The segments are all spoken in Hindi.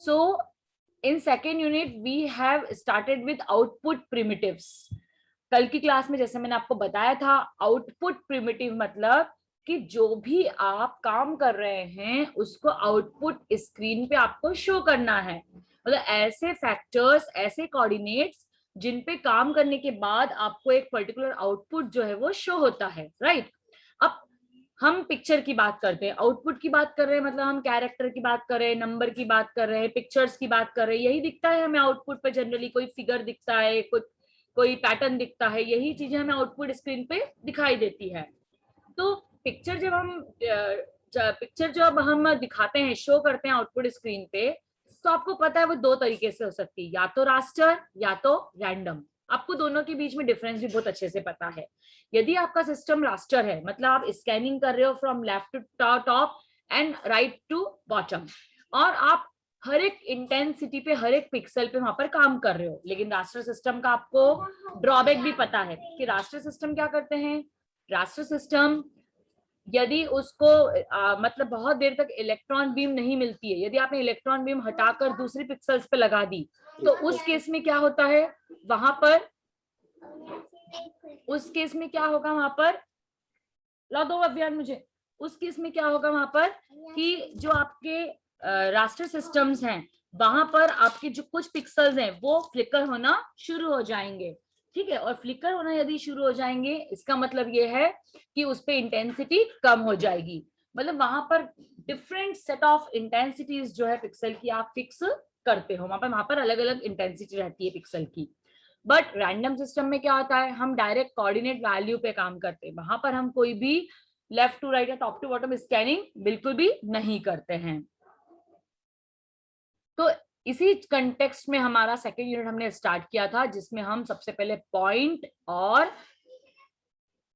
So in second unit we have started with output primitives. कल की क्लास में जैसे मैंने आपको बताया था, आउटपुट प्रिमिटिव मतलब कि जो भी आप काम कर रहे हैं उसको आउटपुट स्क्रीन पे आपको शो करना है। मतलब ऐसे फैक्टर्स, ऐसे कोऑर्डिनेट्स जिन पे काम करने के बाद आपको एक पर्टिकुलर आउटपुट जो है वो शो होता है, राइट। अब हम पिक्चर की बात करते हैं, आउटपुट की बात कर रहे हैं, मतलब हम कैरेक्टर की बात कर रहे हैं, नंबर की बात कर रहे हैं, पिक्चर्स की बात कर रहे हैं, यही दिखता है हमें आउटपुट पे। जनरली कोई फिगर दिखता है, कोई पैटर्न दिखता है, यही चीजें हमें आउटपुट स्क्रीन पे दिखाई देती है। तो पिक्चर जब हम दिखाते हैं, शो करते हैं आउटपुट स्क्रीन पे, तो आपको पता है वो दो तरीके से हो सकती है, या तो रास्टर या तो रैंडम। आपको दोनों के बीच में डिफरेंस भी बहुत अच्छे से पता है। यदि आपका सिस्टम रास्टर है, मतलब आप स्कैनिंग कर रहे हो from left to top and right to bottom, और आप हर एक इंटेंसिटी पे, हर एक पिक्सल पे वहां पर काम कर रहे हो, लेकिन रास्टर सिस्टम का आपको ड्रॉबैक भी पता है कि रास्टर सिस्टम क्या करते हैं। रास्टर सिस्टम यदि उसको मतलब बहुत देर तक इलेक्ट्रॉन बीम नहीं मिलती है, यदि आपने इलेक्ट्रॉन बीम हटाकर दूसरी पिक्सल्स पे लगा दी, तो उस केस में क्या होता है वहां पर, उस केस में क्या होगा वहां पर, ला दो अभियान मुझे, उस केस में क्या होगा वहां पर कि जो आपके रास्टर सिस्टम्स हैं वहां पर आपके जो कुछ पिक्सल्स हैं वो फ्लिकर होना शुरू हो जाएंगे, ठीक है। और फ्लिकर होना यदि शुरू हो जाएंगे, इसका मतलब ये है कि उस पे इंटेंसिटी कम हो जाएगी। मतलब वहां पर डिफरेंट सेट ऑफ इंटेंसिटीज जो है पिक्सल की आप फिक्स करते हो, वहां पर अलग अलग इंटेंसिटी रहती है पिक्सल की। बट रैंडम सिस्टम में क्या होता है, हम डायरेक्ट कोऑर्डिनेट वैल्यू पे काम करते हैं, वहां पर हम कोई भी लेफ्ट टू राइट या टॉप टू बॉटम स्कैनिंग बिल्कुल भी नहीं करते हैं। तो इसी कंटेक्स्ट में हमारा सेकेंड यूनिट हमने स्टार्ट किया था, जिसमें हम सबसे पहले पॉइंट और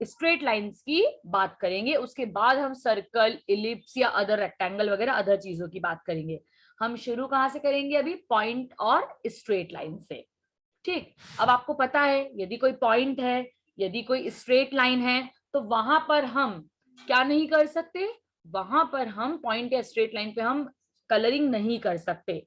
स्ट्रेट लाइंस की बात करेंगे, उसके बाद हम सर्कल, इलिप्स या अदर रेक्टेंगल वगैरह अदर चीजों की बात करेंगे। हम शुरू कहां से करेंगे अभी, पॉइंट और स्ट्रेट लाइन से, ठीक। अब आपको पता है यदि कोई पॉइंट है, यदि कोई स्ट्रेट लाइन है, तो वहां पर हम क्या नहीं कर सकते, वहां पर हम पॉइंट या स्ट्रेट लाइन पे हम कलरिंग नहीं कर सकते।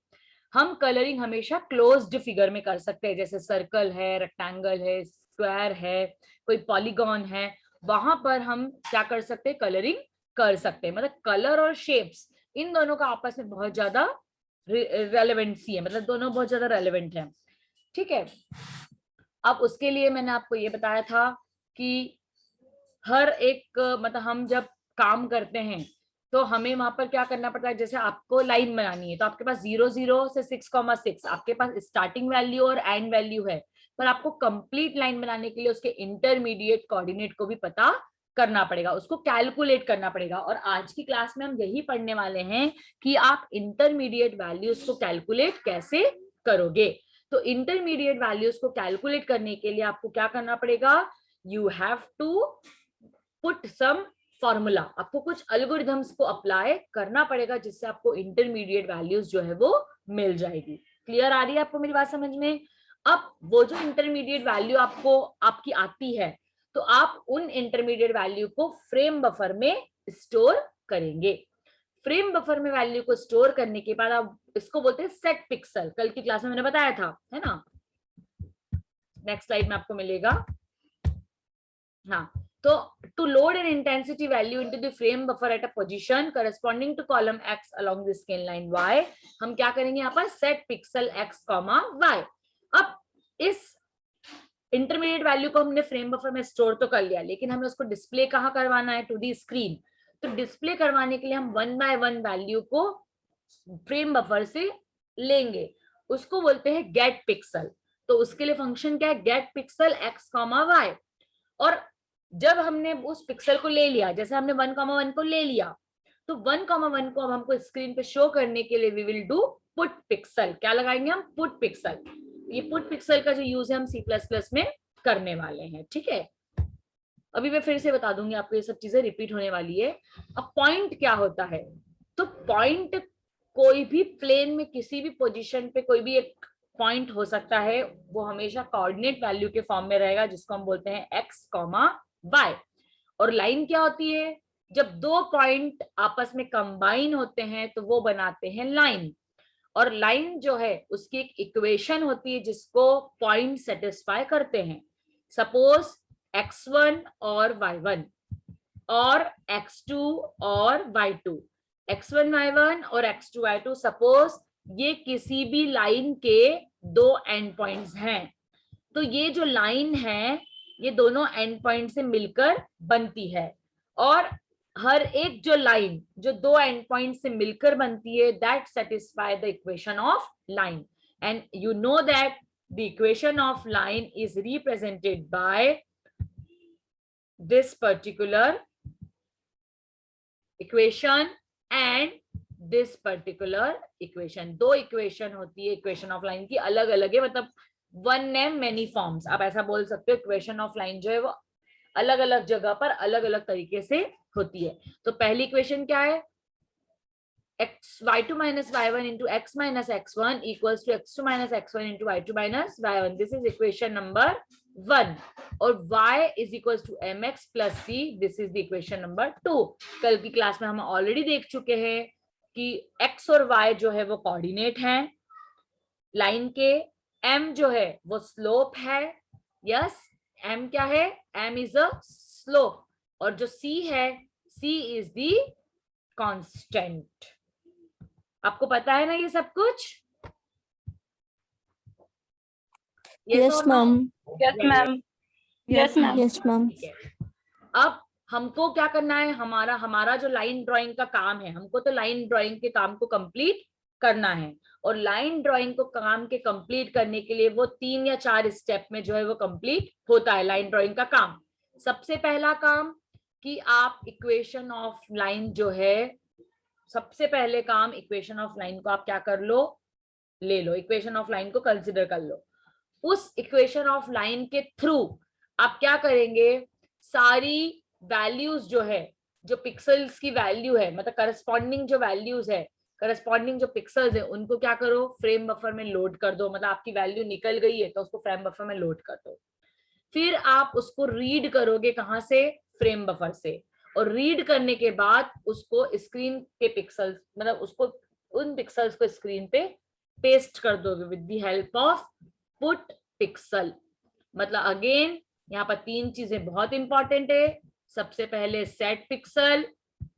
हम कलरिंग हमेशा क्लोज्ड फिगर में कर सकते हैं, जैसे सर्कल है, रेक्टेंगल है, स्क्वायर है, कोई पॉलीगॉन है, वहां पर हम क्या कर सकते हैं, कलरिंग कर सकते हैं। मतलब कलर और शेप्स इन दोनों का आपस में बहुत ज्यादा रेलेवेंसी है, मतलब दोनों बहुत ज्यादा रेलेवेंट है, ठीक है। अब उसके लिए मैंने आपको ये बताया था कि हर एक मतलब हम जब काम करते हैं तो हमें वहां पर क्या करना पड़ता है, जैसे आपको लाइन बनानी है तो आपके पास 0 0 से 6,6 आपके पास स्टार्टिंग वैल्यू और एंड वैल्यू है, पर आपको कंप्लीट लाइन बनाने के लिए उसके इंटरमीडिएट कोऑर्डिनेट को भी पता करना पड़ेगा, उसको कैलकुलेट करना पड़ेगा। और आज की क्लास में हम यही पढ़ने वाले हैं कि आप इंटरमीडिएट वैल्यूज को कैलकुलेट कैसे करोगे। तो इंटरमीडिएट वैल्यूज को कैलकुलेट करने के लिए आपको क्या करना पड़ेगा, you have to put some formula, आपको कुछ एल्गोरिथम्स को अप्लाई करना पड़ेगा जिससे आपको इंटरमीडिएट वैल्यूज जो है वो मिल जाएगी। क्लियर आ रही है आपको मेरी बात समझ में। अब वो जो इंटरमीडिएट वैल्यू आपको आपकी आती है, तो आप उन इंटरमीडिएट वैल्यू को फ्रेम बफर में स्टोर करेंगे। फ्रेम बफर में वैल्यू को स्टोर करने के बाद आप इसको बोलते हैं सेट पिक्सल, कल की क्लास में मैंने बताया था, है ना। नेक्स्ट स्लाइड में आपको मिलेगा। हाँ, तो to load an intensity value into the frame buffer at a position corresponding to column x along the scale line y, हम क्या करेंगे यहाँ पर set pixel x, y। अब इस इंटरमीडिएट वैल्यू को हमने फ्रेम बफर में स्टोर तो कर लिया, लेकिन हमें उसको डिस्प्ले कहाँ करवाना है, टू दी स्क्रीन। तो डिस्प्ले करवाने के लिए हम 1 by 1 वैल्यू को फ्रेम बफर से लेंगे, उसको बोलते हैं गेट पिक्सल। तो उसके लिए फंक्शन क्या है, गेट पिक्सल x, y। और जब हमने उस पिक्सल को ले लिया, जैसे हमने 1,1 को ले लिया, तो 1,1 को अब हमको स्क्रीन पे शो करने के लिए we will do put pixel. क्या लगाएंगे हम, पुट पिक्सल। ये पुट पिक्सल का जो यूज है हम C++ में करने वाले हैं, ठीक है। अभी मैं फिर से बता दूंगी आपको, ये सब चीजें रिपीट होने वाली है। अब पॉइंट क्या होता है, तो पॉइंट कोई भी प्लेन में किसी भी पोजीशन पे कोई भी एक पॉइंट हो सकता है, वो हमेशा कोऑर्डिनेट वैल्यू के फॉर्म में रहेगा, जिसको हम बोलते हैं x, y। और लाइन क्या होती है, जब दो पॉइंट आपस में कंबाइन होते हैं तो वो बनाते हैं लाइन। और लाइन जो है उसकी एक इक्वेशन होती है जिसको पॉइंट सेटिस्फाई करते हैं। सपोज x1 और y1 और x2 और y2, x1 y1 और x2 y2, सपोज ये किसी भी लाइन के दो एंड पॉइंट्स हैं। तो ये जो लाइन है ये दोनों एंड पॉइंट से मिलकर बनती है, और हर एक जो लाइन जो दो एंड पॉइंट से मिलकर बनती है, that satisfy the equation of line. And you know that the equation of line is represented by this particular equation and this particular equation. दो इक्वेशन होती है इक्वेशन ऑफ लाइन की, अलग अलग है, मतलब वन नेम मेनी फॉर्म्स, आप ऐसा बोल सकते हो। इक्वेशन ऑफ लाइन जो है वो अलग अलग जगह पर अलग अलग तरीके से होती है। तो पहली इक्वेशन क्या है, y2 minus y1 into x minus x1 equals to x2 minus x1 into y2 minus y1. This is equation number 1. और y is equals to mx plus c. This is the equation number 2. कल की क्लास में हम ऑलरेडी देख चुके हैं कि x और y जो है वो कोऑर्डिनेट हैं लाइन के, m जो है वो स्लोप है। यस, m क्या है, m is a slope, और जो c है, c is the constant। आपको पता है ना ये सब कुछ? Yes ma'am. Yes ma'am. Yes ma'am. Yes ma'am. अब हमको क्या करना है, हमारा जो लाइन ड्राइंग का काम है, हमको तो लाइन ड्राइंग के काम को कंप्लीट करना है। और लाइन ड्राइंग को काम के कंप्लीट करने के लिए वो 3 या 4 स्टेप में जो है वो कंप्लीट होता है लाइन ड्राइंग का काम। सबसे पहला काम कि आप इक्वेशन ऑफ लाइन जो है, सबसे पहले काम इक्वेशन ऑफ लाइन को आप क्या कर लो, ले लो, इक्वेशन ऑफ लाइन को कंसिडर कर लो। उस इक्वेशन ऑफ लाइन के थ्रू आप क्या करेंगे, सारी वैल्यूज जो है, जो पिक्सल्स की वैल्यू है, मतलब करस्पॉन्डिंग जो वैल्यूज है, करस्पॉन्डिंग जो पिक्सल्स है, उनको क्या करो, फ्रेम बफर में लोड कर दो। मतलब आपकी वैल्यू निकल गई है तो उसको फ्रेम बफर में लोड कर दो। फिर आप उसको रीड करोगे, कहां से, फ्रेम बफर से। और रीड करने के बाद उसको स्क्रीन के पिक्सल्स, मतलब उसको उन पिक्सल्स को स्क्रीन पे पेस्ट कर दोगे with the help of put pixel. मतलब अगेन यहाँ पर 3 चीजें बहुत इंपॉर्टेंट है। सबसे पहले सेट पिक्सल,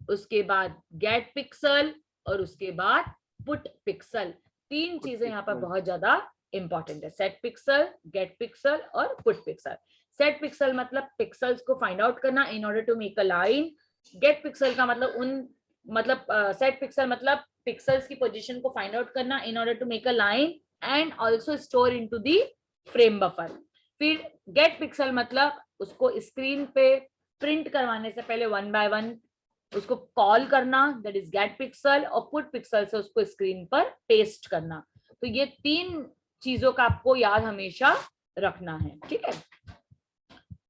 उसके बाद गेट पिक्सल, और उसके बाद पुट पिक्सल। 3 चीजें यहाँ पर बहुत ज्यादा इंपॉर्टेंट है, सेट पिक्सल, गेट पिक्सल और पुट पिक्सल। सेट पिक्सल मतलब पिक्सल्स को फाइंड आउट करना in order to make a line. Get pixel का मतलब सेट पिक्सल मतलब पिक्सल्स की पोजीशन को फाइंड आउट करना in order to make a line and also store into the frame buffer. फिर गेट पिक्सल मतलब उसको स्क्रीन पे प्रिंट करवाने से पहले 1 by 1 उसको कॉल करना, दैट इज गेट पिक्सल, और पुट पिक्सल से उसको स्क्रीन पर पेस्ट करना। तो ये 3 चीजों का आपको याद हमेशा रखना है, ठीक है।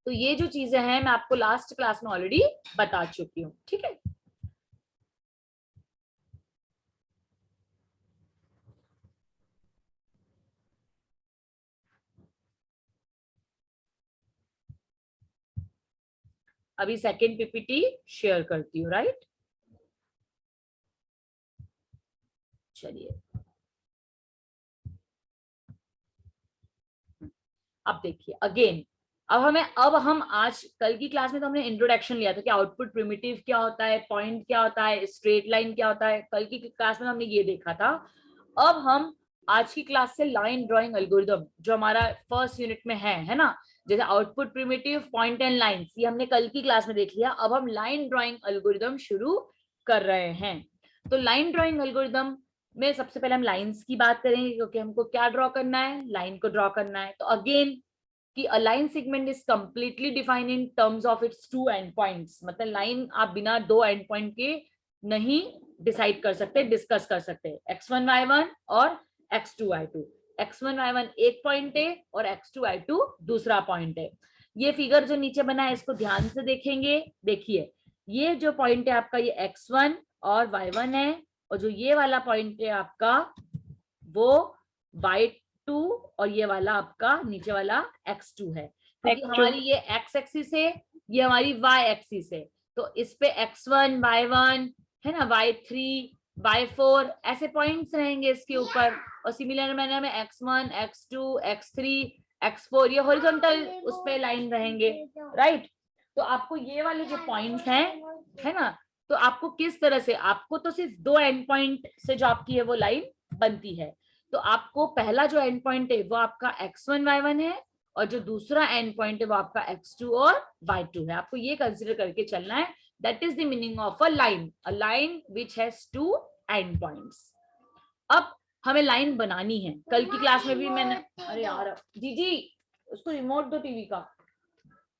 तो ये जो चीजें हैं मैं आपको लास्ट क्लास में ऑलरेडी बता चुकी हूँ, ठीक है। अभी सेकेंड पीपीटी शेयर करती हूँ, राइट। चलिए अब देखिए अगेन, अब हम आज कल की क्लास में तो हमने इंट्रोडक्शन लिया था कि आउटपुट प्रिमिटिव क्या होता है, पॉइंट क्या होता है, स्ट्रेट लाइन क्या होता है। कल की क्लास में हमने ये देखा था। अब हम आज की क्लास से लाइन ड्राइंग एल्गोरिथम जो हमारा फर्स्ट यूनिट में है ना, जैसे output primitive, point and lines, ये हमने कल की क्लास में देख लिया। अब हम लाइन ड्राइंग एल्गोरिथम शुरू कर रहे हैं। तो लाइन ड्राइंग एल्गोरिथम में सबसे पहले हम लाइंस की बात करेंगे, क्योंकि हमको क्या ड्रॉ करना है, लाइन को ड्रॉ करना है। तो अगेन कि a line segment is completely defined in terms of its 2 end points. मतलब लाइन आप बिना 2 एंड पॉइंट के नहीं डिसाइड कर सकते, डिस्कस कर सकते। x1 y1 और x2 y2। x1 y1 एक पॉइंट है और x2 y2 दूसरा पॉइंट है। ये फिगर जो नीचे बना है इसको ध्यान से देखेंगे। देखिए ये जो पॉइंट है आपका, ये x1 और y1 है, और जो ये वाला पॉइंट है आपका वो y2, और ये वाला आपका नीचे वाला x2 है। क्योंकि हमारी ये x एक्सिस है, ये हमारी y एक्सिस है। तो इस पे x1 y1 है ना, y3 y4 ऐसे पॉइंट्स रहेंगे इसके ऊपर, और सिमिलर मैनर में x1 x2 x3 x4 ये हॉरिजॉन्टल उस पे लाइन रहेंगे, राइट। तो आपको ये वाले जो पॉइंट्स हैं, है ना, तो आपको किस तरह से, आपको तो सिर्फ दो एंड पॉइंट से जो आपकी है वो लाइन बनती है। तो आपको पहला जो एंड पॉइंट है वो आपका x1 y1 है, और जो दूसरा एंड पॉइंट है वो आपका x2 और y2 है। आपको ये कंसिडर करके चलना है। That is the meaning of a line which has two end points. अब हमें लाइन बनानी है। कल की क्लास में भी मैंने, अरे यार जी उसको रिमोट दो टीवी का।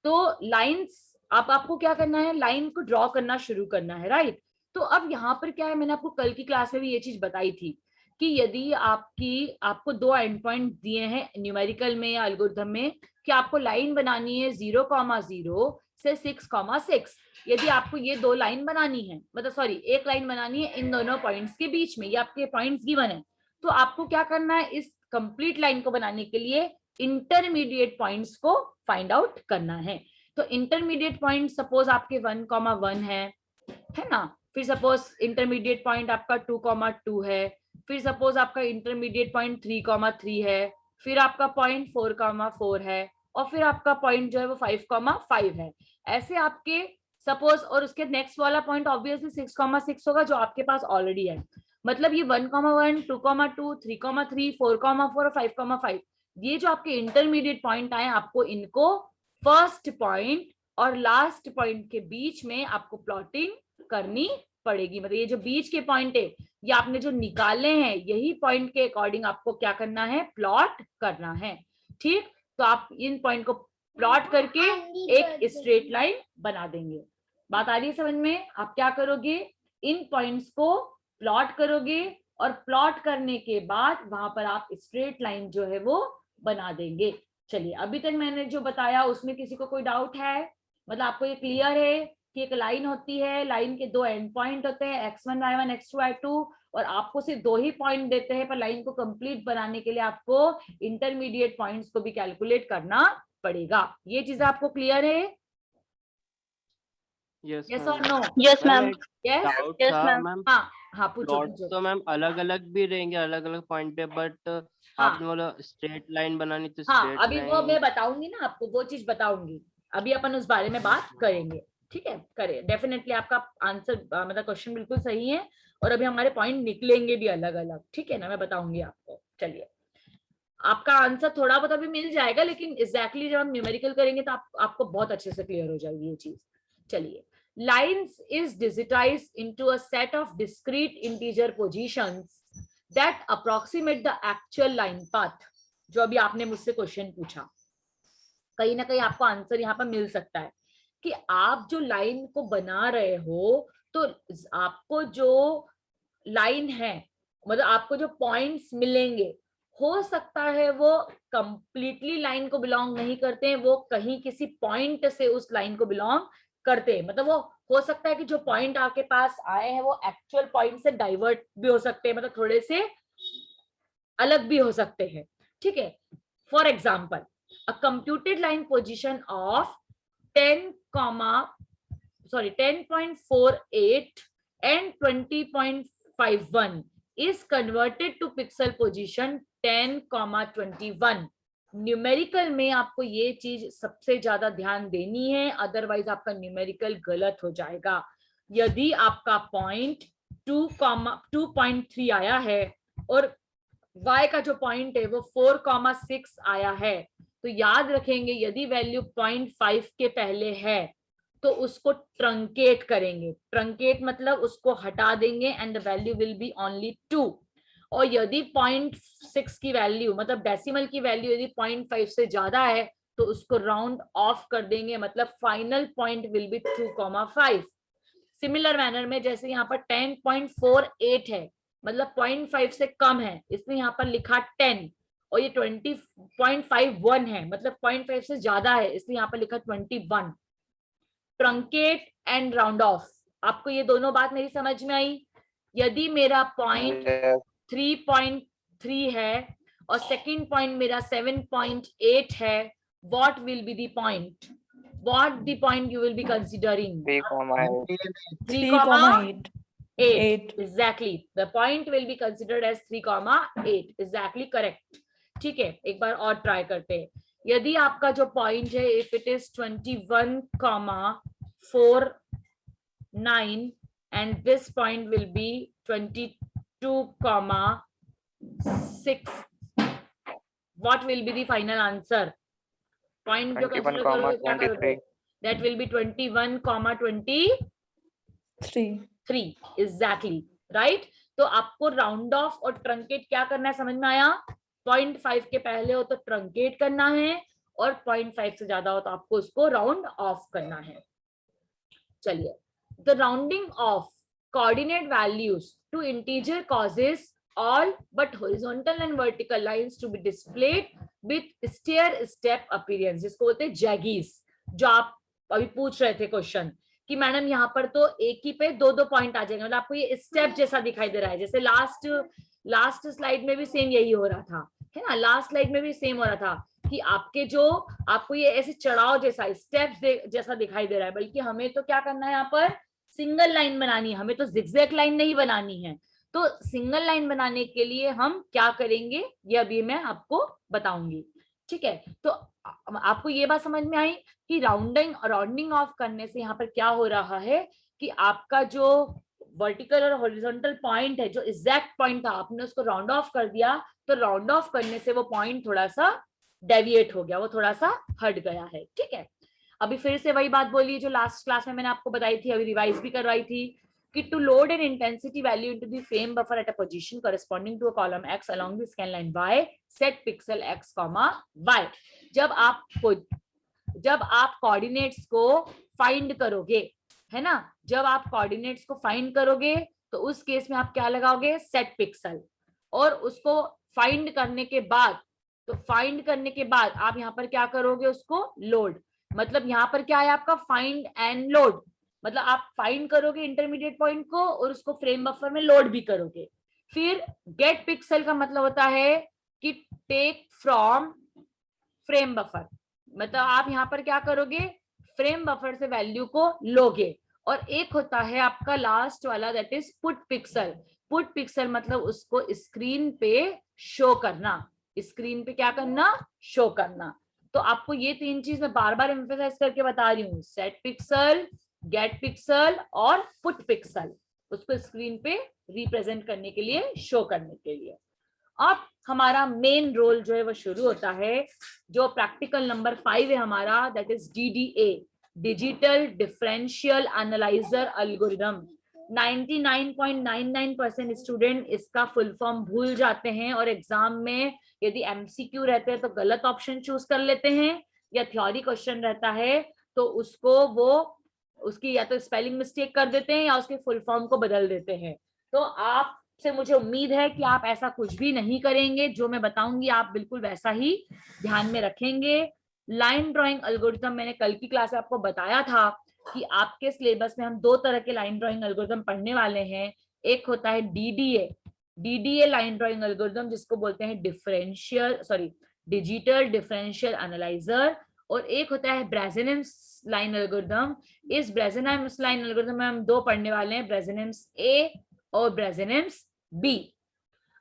तो लाइंस, आपको क्या करना है, लाइन को ड्रॉ करना शुरू करना है, राइट। तो अब यहाँ पर क्या है, मैंने आपको कल की क्लास में भी ये चीज बताई थी कि यदि आपको दो एंड पॉइंट दिए हैं न्यूमेरिकल में या एल्गोरिथम में कि आपको लाइन बनानी है 0,0 से 6,6, यदि आपको ये दो लाइन बनानी है, मतलब सॉरी एक लाइन बनानी है इन दोनों पॉइंट्स के बीच में, ये आपके पॉइंट्स गिवन है, तो आपको क्या करना है, इस कंप्लीट लाइन को बनाने के लिए इंटरमीडिएट पॉइंट्स को फाइंड आउट करना है। तो इंटरमीडिएट पॉइंट सपोज आपके 1,1 है ना, फिर सपोज इंटरमीडिएट पॉइंट आपका 2,2 है, फिर सपोज आपका इंटरमीडिएट पॉइंट 3,3 है, फिर आपका पॉइंट 4,4 है, और फिर आपका पॉइंट जो है वो 5,5 है। ऐसे आपके सपोज, और उसके नेक्स्ट वाला पॉइंट ऑब्वियसली 6,6 होगा जो आपके पास ऑलरेडी है। मतलब ये 1,1 2,2 3,3 4,4 और 5,5 ये जो आपके इंटरमीडिएट पॉइंट आए, आपको इनको फर्स्ट पॉइंट और लास्ट पॉइंट के बीच में आपको प्लॉटिंग करनी पड़ेगी। मतलब ये जो बीच के पॉइंट है ये आपने जो निकाले हैं, यही पॉइंट के अकॉर्डिंग आपको क्या करना है, प्लॉट करना है। ठीक, तो आप इन पॉइंट को प्लॉट करके एक स्ट्रेट लाइन बना देंगे। बात आ रही है समझ में? आप क्या करोगे, इन पॉइंट्स को प्लॉट करोगे, और प्लॉट करने के बाद वहां पर आप स्ट्रेट लाइन जो है वो बना देंगे। चलिए, अभी तक मैंने जो बताया उसमें किसी को कोई डाउट है? मतलब आपको ये क्लियर है कि एक लाइन होती है, लाइन के दो एंड पॉइंट होते हैं x1 y1 x2 y2, और आपको सिर्फ दो ही पॉइंट देते हैं, पर लाइन को कंप्लीट बनाने के लिए आपको इंटरमीडिएट पॉइंट्स को भी कैलकुलेट करना पड़ेगा। ये चीजें आपको क्लियर है? यस और no? Yes ma'am. Yes doubt Yes, था ma'am. मैम। हाँ हाँ, पूछो प्लॉट पूछो। तो मैम अलग अलग भी रहेंगे, अलग अलग पॉइंट पे, बट हाँ आपने बोला स्ट्रेट लाइन बनानी तो हाँ, स्ट्रेट अभी वो लाइन। मैं बताऊंगी ना आपको, वो चीज बताऊंगी। अभी अपन उस बारे में बात करेंगे, ठीक है? करें डेफिनेटली। आपका आंसर मतलब क्वेश्चन बिल्कुल सही है, और अभी हमारे पॉइंट निकलेंगे भी अलग अलग, ठीक है ना? मैं बताऊंगी आपको। चलिए, आपका आंसर थोड़ा बहुत अभी मिल जाएगा, लेकिन एग्जैक्टली जब हम न्यूमेरिकल करेंगे तो आपको बहुत अच्छे से क्लियर हो जाएगी ये चीज। चलिए, lines is digitised into a set of discrete integer positions that approximate the actual line path. जो अभी आपने मुझसे क्वेश्चन पूछा, कहीं ना कहीं आपको आंसर यहाँ पर मिल सकता है कि आप जो लाइन को बना रहे हो, तो आपको जो लाइन है, मतलब आपको जो पॉइंट्स मिलेंगे, हो सकता है वो कंप्लीटली लाइन को बिलोंग नहीं करते हैं, वो कहीं किसी पॉइंट से उस लाइन को बिलोंग करते हैं। मतलब वो हो सकता है कि जो पॉइंट आपके पास आए हैं वो एक्चुअल पॉइंट से डाइवर्ट भी हो सकते हैं, मतलब थोड़े से अलग भी हो सकते हैं, ठीक है? For example, a computed line position of 10.48 and 20.51 is converted to pixel position 10,21। Numerical में आपको ये चीज सबसे ज्यादा ध्यान देनी है, अदरवाइज आपका न्यूमेरिकल गलत हो जाएगा। यदि आपका पॉइंट 2.3 आया है और y का जो पॉइंट है वो 4,6 आया है, तो याद रखेंगे यदि वैल्यू 0.5 के पहले है तो उसको ट्रंकेट करेंगे। ट्रंकेट मतलब उसको हटा देंगे and the value will be only 2। और यदि 0.6 की वैल्यू, मतलब डेसिमल की वैल्यू यदि 0.5 से ज्यादा है तो उसको राउंड ऑफ कर देंगे, मतलब final point will be 2,5। Similar manner में जैसे यहाँ पर 10.48 है, मतलब 0.5 से कम है, इसलिए यहाँ पर लिखा 10, और ये 20.51 है, मतलब 0.5 से ज्यादा है, इसलिए यहाँ पर लिखा 21। ट्रंकेट एंड राउंड ऑफ, आपको ये दोनों बात मेरी समझ में आई? यदि मेरा पॉइंट 3.3 है और सेकंड पॉइंट मेरा 7.8 है, what will be the point? What the point you will be considering? 3,8. 3,8 8. Exactly. The point will be considered as 3,8. Exactly correct. ठीक है, एक बार और ट्राई करते हैं. यदि आपका जो पॉइंट है, if it is 21,49 and this point will be 22,6, what will be the final answer? Point जो consider करोगे क्या करोगे? That will be 21,23. Exactly. Right? तो आपको राउंड ऑफ और ट्रंकेट क्या करना है, समझ में आया? 0.5 के पहले हो तो ट्रंकेट करना है, और 0.5 से ज्यादा हो तो आपको उसको राउंड ऑफ करना है. चलिए, the rounding off coordinate values to integer causes all but horizontal and vertical lines to be displayed with stair step appearance, जिसको बोलते हैं जैगीज. जो आप अभी पूछ रहे थे क्वेश्चन कि मैडम यहाँ पर तो एक ही पे दो दो पॉइंट आ जाएंगे, मतलब आपको ये स्टेप जैसा दिखाई दे रहा है. जैसे लास्ट स्लाइड में भी सेम यही हो रहा था, है ना? लास्ट स्लाइड में भी सेम हो रहा था कि आपको ये ऐसे चढ़ाव जैसा स्टेप जैसा दिखाई दे रहा है, बल्कि हमें तो क्या करना है, यहाँ पर सिंगल लाइन बनानी है, हमें तो जिगजैग लाइन नहीं बनानी है. तो सिंगल लाइन बनाने के लिए हम क्या करेंगे, ये अभी मैं आपको बताऊंगी. ठीक है, तो आपको ये बात समझ में आई कि राउंडिंग ऑफ करने से यहाँ पर क्या हो रहा है कि आपका जो वर्टिकल और हॉरिजॉन्टल पॉइंट है, जो एग्जैक्ट पॉइंट था, आपने उसको राउंड ऑफ कर दिया, तो राउंड ऑफ करने से वो पॉइंट थोड़ा सा डेविएट हो गया, वो थोड़ा सा हट गया है. ठीक है, अभी फिर से वही बात बोली जो लास्ट क्लास में मैंने आपको बताई थी, अभी रिवाइज भी करवाई थी कि to load an intensity value into the frame buffer at a position corresponding to a column X along the scan line Y, set pixel X, Y. जब आप कोऑर्डिनेट्स को फाइंड करोगे, है ना, जब आप कोऑर्डिनेट्स को फाइंड करोगे तो उस केस में आप क्या लगाओगे, सेट पिक्सल. और उसको फाइंड करने के बाद आप यहाँ पर क्या करोगे, उसको लोड. मतलब यहाँ पर क्या है आपका, फाइंड एंड लोड. मतलब आप फाइंड करोगे इंटरमीडिएट पॉइंट को और उसको फ्रेम बफर में लोड भी करोगे. फिर गेट पिक्सल का मतलब होता है कि टेक फ्रॉम फ्रेम बफर. मतलब आप यहाँ पर क्या करोगे, फ्रेम बफर से वैल्यू को लोगे. और एक होता है आपका लास्ट वाला, that is put pixel. Put pixel मतलब उसको स्क्रीन पे शो करना. स्क्रीन पे क्या करना, शो करना. तो आपको ये तीन चीज मैं बार बार एम्फेसाइज करके बता रही हूँ, सेट पिक्सल, गेट पिक्सल और पुट पिक्सल, उसको स्क्रीन पे रिप्रेजेंट करने के लिए, शो करने के लिए. अब हमारा मेन रोल जो है वो शुरू होता है, जो प्रैक्टिकल नंबर 5 है हमारा, that is DDA, digital differential analyser algorithm. 99.99% student इसका फुल फॉर्म भूल जाते हैं और एग्जाम में यदि MCQ रहते हैं तो गलत ऑप्शन चूज कर लेते हैं, या थ्योरी क्वेश्चन रहता है तो उसकी या तो स्पेलिंग मिस्टेक कर देते हैं या उसके फुल फॉर्म को बदल देते हैं. तो आपसे मुझे उम्मीद है कि आप ऐसा कुछ भी नहीं करेंगे, जो मैं बताऊंगी आप बिल्कुल वैसा ही ध्यान में रखेंगे. लाइन ड्राइंग एल्गोरिथम मैंने कल की क्लास में आपको बताया था कि आपके सिलेबस में हम दो तरह के लाइन ड्राइंग एल्गोरिथम पढ़ने वाले हैं. एक होता है DDA लाइन ड्राइंग एल्गोरिथम, जिसको बोलते हैं डिजिटल डिफरेंशियल एनालाइजर. और एक होता है ब्रेजेनेम्स लाइन एल्गोरिथम. इस ब्रेजेनेम्स लाइन एल्गोरिथम में हम दो पढ़ने वाले हैं, ब्रेजेनेम्स A और ब्रेजेनेम्स B.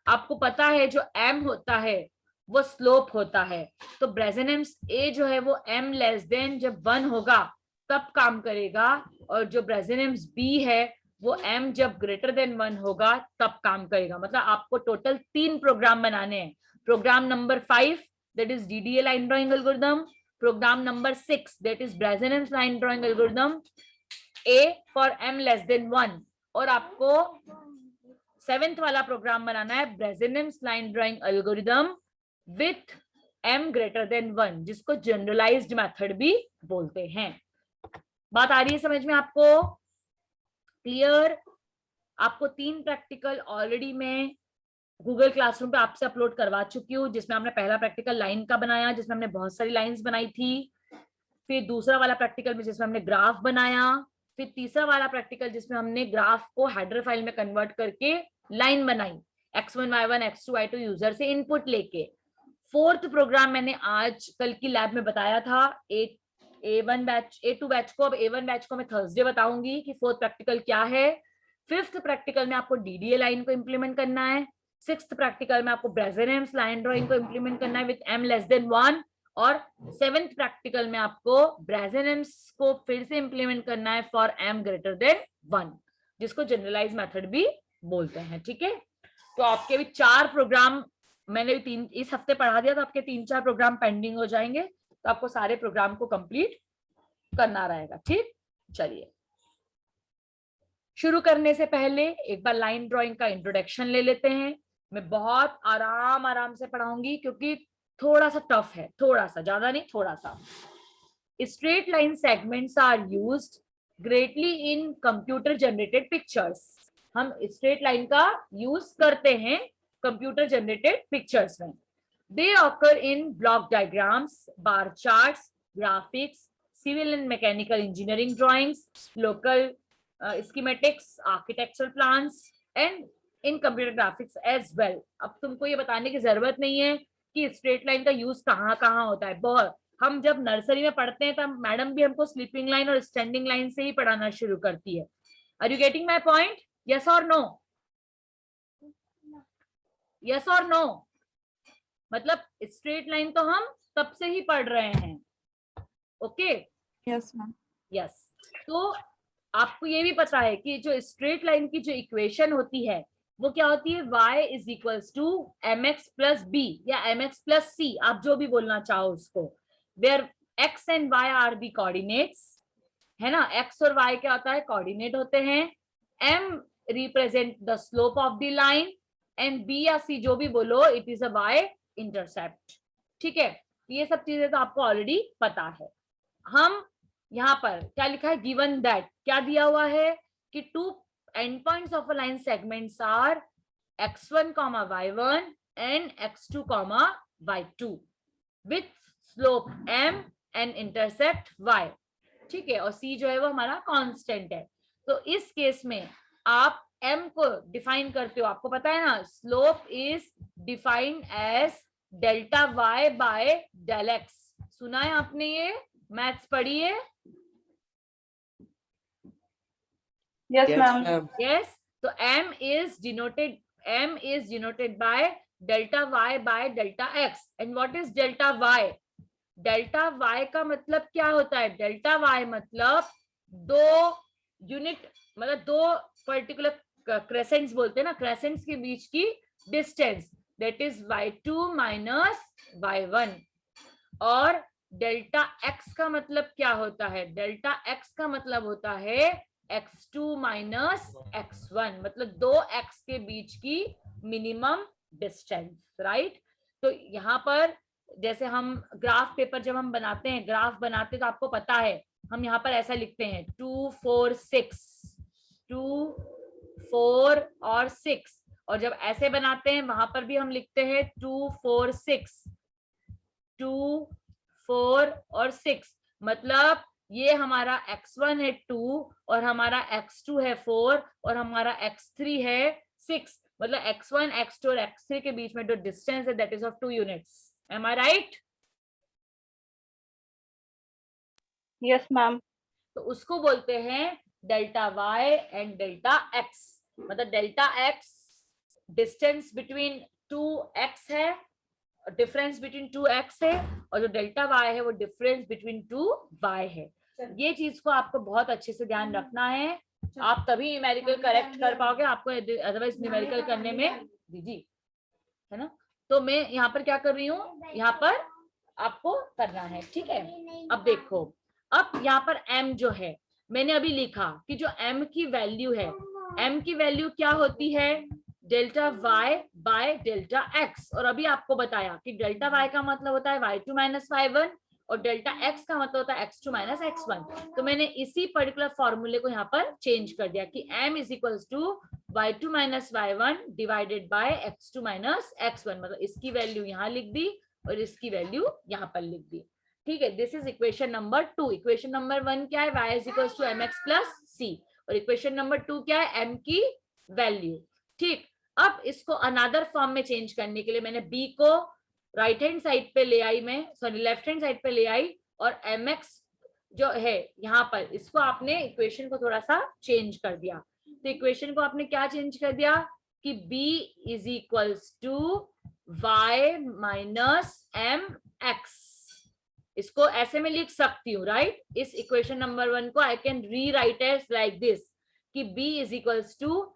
आपको पता है जो M होता है वो स्लोप होता है, तो ब्रेजेनेम्स A जो है वो M लेस देन जब 1 होगा तब काम करेगा, और जो ब्रेजेनेम्स B है वो M जब ग्रेटर देन 1 होगा तब काम करेगा. मतलब आपको टोटल 3 प्रोग्राम बनाने हैं. Program number 5 that is DDA line drawing algorithm, program number 6 that is Bresenham's line drawing algorithm, A for M less than 1. और आपको 7th वाला प्रोग्राम बनाना है Bresenham's line drawing algorithm with M greater than 1, जिसको जनरलाइज्ड मेथड भी बोलते हैं. बात आ रही है समझ में आपको? क्लियर? आपको 3 प्रैक्टिकल ऑलरेडी मैं गूगल क्लासरूम पे आपसे अपलोड करवा चुकी हूँ, जिसमें हमने पहला प्रैक्टिकल लाइन का बनाया, जिसमें हमने बहुत सारी लाइंस बनाई थी. फिर दूसरा वाला प्रैक्टिकल में जिसमें हमने ग्राफ बनाया. फिर तीसरा वाला प्रैक्टिकल जिसमें हमने ग्राफ को हेडर फाइल में कन्वर्ट करके लाइन बनाई, x1 y1 x2 y2 user से इनपुट लेके. 4th प्रोग्राम मैंने आज कल की लैब में बताया था, A2 बैच को. अब A1 बैच को मैं थर्सडे बताऊंगी कि 4th प्रैक्टिकल क्या है. 5th प्रैक्टिकल में आपको DDA लाइन को इंप्लीमेंट करना है। 6th प्रैक्टिकल में आपको ब्रेजनेम्स लाइन ड्राइंग को इंप्लीमेंट करना है विद m लेस देन 1, और 7th प्रैक्टिकल में आपको ब्रेजनेम्स को फिर से इंप्लीमेंट करना है फॉर m ग्रेटर देन 1, जिसको जनरलाइज मेथड भी बोलते हैं। ठीक है, तो आपके भी 4 प्रोग्राम मैंने 3 इस हफ्ते पढ़ा दिया, तो आपके 3-4 प्रोग्राम पेंडिंग हो जाएंगे, तो आपको सारे प्रोग्राम को कंप्लीट करना रहेगा। ठीक, चलिए शुरू करने से पहले एक बार लाइन ड्राइंग का इंट्रोडक्शन ले लेते हैं। मैं बहुत आराम से पढ़ाऊंगी क्योंकि थोड़ा सा टफ है, थोड़ा सा, ज्यादा नहीं, थोड़ा सा। Straight line segments are used greatly in computer generated pictures. हम स्ट्रेट लाइन का यूज करते हैं कंप्यूटर जनरेटेड पिक्चर्स में। They occur in block diagrams, bar charts, graphics, civil and mechanical engineering drawings, local schematics, architectural plans and in computer graphics as well। अब तुमको ये बताने की जरूरत नहीं है कि स्ट्रेट लाइन का यूज कहाँ कहाँ होता है। बहुत, हम जब नर्सरी में पढ़ते हैं तब मैडम भी हमको स्लीपिंग लाइन और स्टैंडिंग लाइन से ही पढ़ाना शुरू करती है। Are you getting my point? Yes और नो? यस और नो? मतलब स्ट्रेट लाइन तो हम तब से ही पढ़ रहे हैं। Okay, yes ma'am. यस, तो आपको ये भी पता है कि जो स्ट्रेट लाइन की जो इक्वेशन होती है वो क्या होती है? y is equals to mx plus b या mx प्लस c, आप जो भी बोलना चाहो उसको, where x and y are the coordinates, है ना। x और y क्या होता है? कोऑर्डिनेट होते हैं। m represent the slope of the line and b या c जो भी बोलो, it is a y intercept. ठीक है, ये सब चीजें तो आपको ऑलरेडी पता है। हम यहाँ पर क्या लिखा है? गिवन दैट, क्या दिया हुआ है कि 2 end points of a line segments are x1, y1 and x2, y2 with slope m and intercept y। ठीक है, और c जो है वो हमारा कांस्टेंट है। तो इस केस में आप m को डिफाइन करते हो, आपको पता है ना, slope is defined as delta y by del x। सुना है आपने? ये मैथ्स पढ़ी है? Yes ma'am. Yes, so m is denoted by delta y by delta x, and what is delta y? delta y का मतलब क्या होता है? delta y मतलब 2 यूनिट, मतलब 2 पर्टिकुलर क्रेसेंट्स बोलते हैं ना, क्रेसेंट्स के बीच की distance, that is y2 minus y1। और डेल्टा x का मतलब क्या होता है? डेल्टा x का मतलब होता है x2 माइनस x1, मतलब 2x के बीच की मिनिमम डिस्टेंस, राइट। तो यहाँ पर जैसे हम ग्राफ पेपर जब हम बनाते हैं, ग्राफ बनाते तो आपको पता है हम यहाँ पर ऐसा लिखते हैं 2 4 6, 2 4 और 6, और जब ऐसे बनाते हैं वहां पर भी हम लिखते हैं 2 4 6, 2 4 और 6। मतलब ये हमारा x1 है 2 और हमारा x2 है 4 और हमारा x3 है 6, मतलब x1 x2 और x3 के बीच में जो डिस्टेंस है that is of 2 units. Am I right? Yes ma'am. तो उसको बोलते हैं delta y and delta x। मतलब delta x distance between 2x है, डिफरेंस बिटवीन 2x है, और जो डेल्टा y है वो डिफरेंस बिटवीन 2y है। ये चीज को आपको बहुत अच्छे से ध्यान रखना है, आप तभी न्यूमेरिकल करेक्ट कर पाओगे, आपको अदरवाइज न्यूमेरिकल करने में दीजिए, है ना। तो मैं यहाँ पर क्या कर रही हूँ, यहाँ पर आपको करना है। ठीक है, अब देखो, अब यहाँ पर m जो है, मैंने अभी लिखा कि जो m की वैल्यू है, m की वैल्यू क्या होती है? Delta y by delta x। और अभी आपको बताया कि डेल्टा y का मतलब होता है y2 माइनस y1 और डेल्टा x का मतलब होता है x2 माइनस x1। तो मैंने इसी पर्टिकुलर फॉर्मूले को यहाँ पर चेंज कर दिया कि m is equals to y2 minus y1 divided by x2 minus x1, मतलब इसकी वैल्यू यहाँ लिख दी और इसकी वैल्यू यहाँ पर लिख दी। ठीक है, this is equation number 2। Equation number 1 क्या है? y is equals to mx plus c, और इक्वेशन नंबर 2 क्या है? m की वैल्यू। ठीक, अब इसको अनदर फॉर्म में चेंज करने के लिए मैंने b को राइट हैंड साइड पे ले आई, मैं सॉरी लेफ्ट हैंड साइड पे ले आई, और mx जो है यहाँ पर, इसको आपने इक्वेशन को थोड़ा सा चेंज कर दिया। तो इक्वेशन को आपने क्या चेंज कर दिया कि b is equals to y minus m x. इसको ऐसे में लिख सकती हूँ, राइट? इस इक्वेशन नंबर 1 को I can rewrite as like this कि b इज इक्वल्स टू,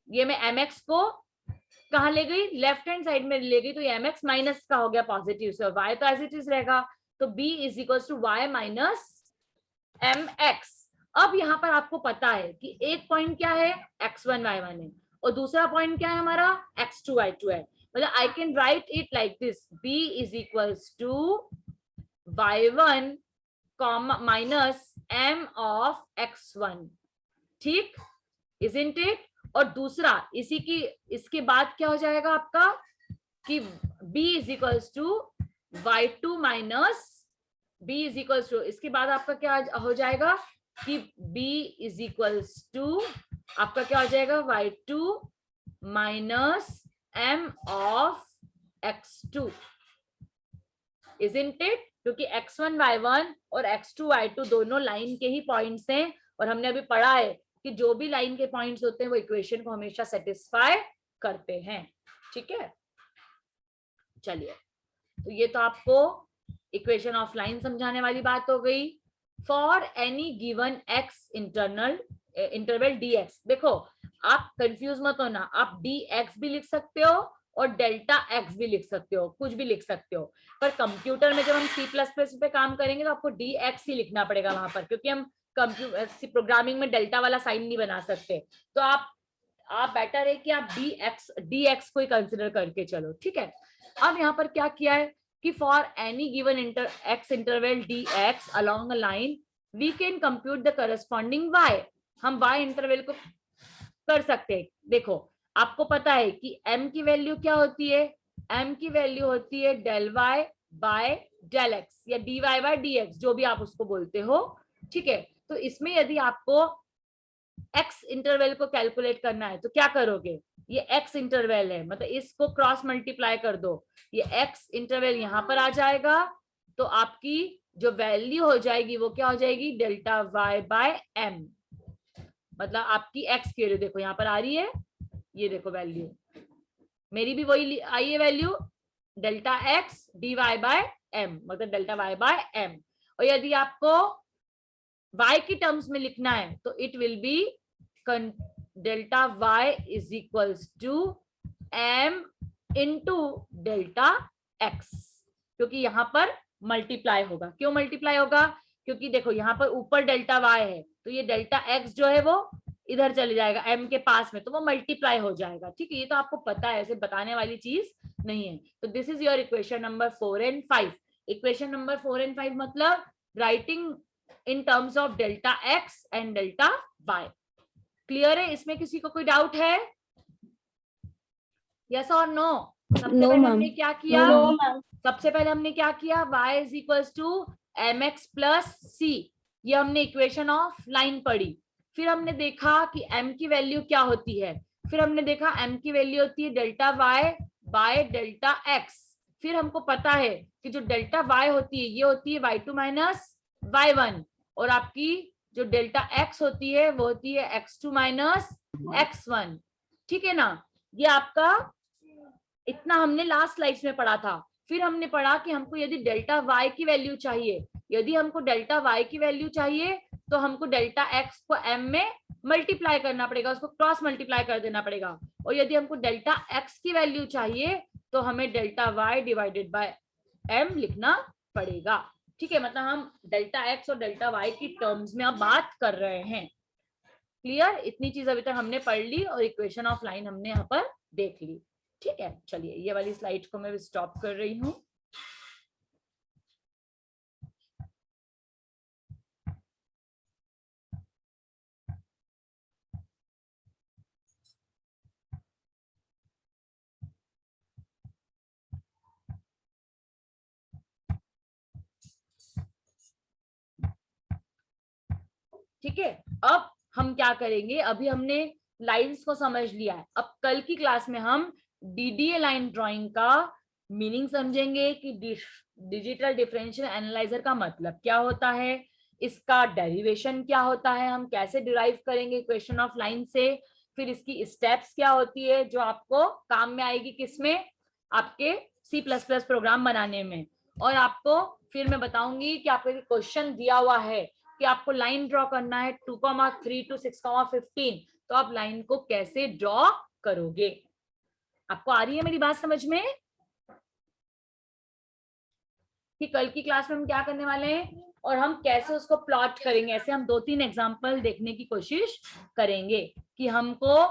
ये मैं mx को कहाँ ले गई, लेफ्ट हैंड साइड में ले गई, तो ये mx माइनस का हो गया पॉजिटिव से, y तो एज इट इज रहेगा, तो b is equals to y minus mx। अब यहाँ पर आपको पता है कि एक पॉइंट क्या है, x1 y1 है, और दूसरा पॉइंट क्या है हमारा, x2 y2 है। मतलब I can write it like this, b is equals to y1 minus m of x1, ठीक, इजंट इट? और दूसरा इसके बाद क्या हो जाएगा आपका कि b is equals to y2 minus b is equals to, इसके बाद आपका क्या हो जाएगा कि b इज इक्वल्स टू आपका क्या हो जाएगा, y2 minus m of x2, isn't it? क्योंकि x1 y1 और x2 y2 दोनों लाइन के ही पॉइंट्स हैं, और हमने अभी पढ़ा है कि जो भी लाइन के पॉइंट्स होते हैं वो इक्वेशन को हमेशा सेटिस्फाई करते हैं, ठीक है? चलिए, तो ये तो आपको इक्वेशन ऑफ लाइन समझाने वाली बात हो गई। For any given x interval dx, देखो आप कंफ्यूज मत होना, आप dx भी लिख सकते हो और डेल्टा एक्स भी लिख सकते हो, कुछ भी लिख सकते हो, पर कंप्यूटर में जब हम C++ पे काम करेंगे तो आपको dx ही लिखना पड़ेगा वहां पर, क्योंकि हम प्रोग्रामिंग में डेल्टा वाला साइन नहीं बना सकते। तो आप बेटर है कि आप dx को ही कंसिडर करके चलो, ठीक है? अब यहाँ पर क्या किया है कि for any given x interval dx along a line we can compute the corresponding y, हम y इंटरवल को कर सकते हैं। देखो आपको पता है कि m की वैल्यू क्या होती है, m की वैल्यू होती है del y by del x या dy बाय dx, जो भी आप उसको बोलते हो, ठीक है? तो इसमें यदि आपको x इंटरवल को कैलकुलेट करना है तो क्या करोगे, ये x इंटरवल है, मतलब इसको क्रॉस मल्टीप्लाई कर दो, ये x इंटरवल यहाँ पर आ जाएगा, तो आपकी जो वैल्यू हो जाएगी वो क्या हो जाएगी, डेल्टा y बाय m। मतलब आपकी x की वैल्यू देखो यहाँ पर आ रही है, ये देखो वैल्यू मेरी भी वही आई है value, delta x dy by m, मतलब डेल्टा y बाय m। और यदि आपको y की टर्म्स में लिखना है तो it will be delta y is equals to m into delta x, क्योंकि यहाँ पर मल्टीप्लाई होगा। क्यों मल्टीप्लाई होगा, क्योंकि देखो यहाँ पर ऊपर डेल्टा y है, तो ये डेल्टा x जो है वो इधर चले जाएगा m के पास में, तो वो मल्टीप्लाई हो जाएगा, ठीक है? ये तो आपको पता है, ऐसे बताने वाली चीज नहीं है। तो this is your equation number 4 and 5। Equation number 4 and 5 मतलब writing in terms of delta x and delta y। Clear है? इसमें किसी को कोई डाउट है? यस और नो? सबसे No, पहले ma'am. हमने क्या किया, No, ma'am. सबसे पहले हमने क्या किया, y is equals to mx plus c, ये हमने इक्वेशन ऑफ लाइन पढ़ी। फिर हमने देखा कि m की वैल्यू क्या होती है, फिर हमने देखा m की वैल्यू होती है delta y by delta x। फिर हमको पता है कि जो डेल्टा y होती है ये होती है y2 माइनस y1, और आपकी जो डेल्टा x होती है वो होती है x2 माइनस x1, ठीक है ना? ये आपका इतना हमने लास्ट स्लाइड्स में पढ़ा था। फिर हमने पढ़ा कि हमको यदि डेल्टा y की वैल्यू चाहिए, यदि हमको डेल्टा y की वैल्यू चाहिए तो हमको डेल्टा x को m में मल्टीप्लाई करना पड़ेगा, उसको क्रॉस मल्टीप्लाई कर देना पड़ेगा। और यदि हमको डेल्टा x की वैल्यू चाहिए तो हमें delta y divided by m लिखना पड़ेगा, ठीक है? मतलब हम डेल्टा x और डेल्टा y की टर्म्स में अब बात कर रहे हैं। क्लियर? इतनी चीज अभी तक हमने पढ़ ली और इक्वेशन ऑफ लाइन हमने यहाँ पर देख ली, ठीक है? चलिए ये वाली स्लाइड को मैं स्टॉप कर रही हूँ। ठीक है, अब हम क्या करेंगे, अभी हमने लाइंस को समझ लिया है, अब कल की क्लास में हम डीडीए लाइन ड्राइंग का मीनिंग समझेंगे कि डिजिटल डिफरेंशियल एनालाइजर का मतलब क्या होता है, इसका डेरिवेशन क्या होता है, हम कैसे डिराइव करेंगे इक्वेशन ऑफ लाइन से, फिर इसकी स्टेप्स क्या होती है जो आपको काम में आएगी किसमें, आपके C++ प्रोग्राम बनाने में। और आपको फिर मैं बताऊंगी कि आपको क्वेश्चन दिया हुआ है कि आपको लाइन ड्रॉ करना है 2,3 to 6,15, तो आप लाइन को कैसे ड्रॉ करोगे। आपको आ रही है मेरी बात समझ में कि कल की क्लास में हम क्या करने वाले हैं और हम कैसे उसको प्लॉट करेंगे। ऐसे हम 2-3 एग्जांपल देखने की कोशिश करेंगे कि हमको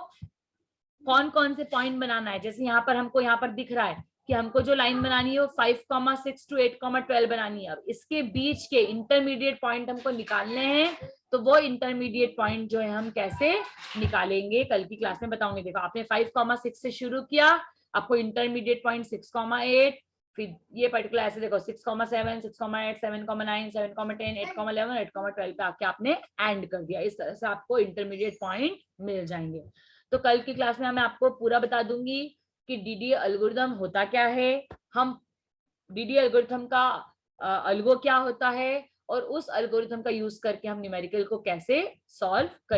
कौन कौन से पॉइंट बनाना है। जैसे यहाँ पर हमको यहाँ पर दिख रहा है कि हमको जो लाइन बनानी है वो 5,6 to 8,12 बनानी है। अब इसके बीच के इंटरमीडिएट पॉइंट हमको निकालने हैं, तो वो इंटरमीडिएट पॉइंट जो है हम कैसे निकालेंगे कल की क्लास में बताऊंगे। देखो आपने 5,6 से शुरू किया, आपको इंटरमीडिएट पॉइंट 6,8, फिर ये पर्टिकुलर ऐसे देखो 6,7, 6,8, 7,9, 7,10, 8,11, 8,12 पे आके आपने एंड कर दिया। इस तरह से आपको इंटरमीडिएट पॉइंट मिल जाएंगे। तो कल की क्लास में मैं आपको पूरा बता दूंगी कि डीडी एल्गोरिथम होता क्या है, हम डीडी एल्गोरिथम का अल्गो क्या होता है, और उस एल्गोरिथम का यूज करके हम न्यूमेरिकल को कैसे सॉल्व करें।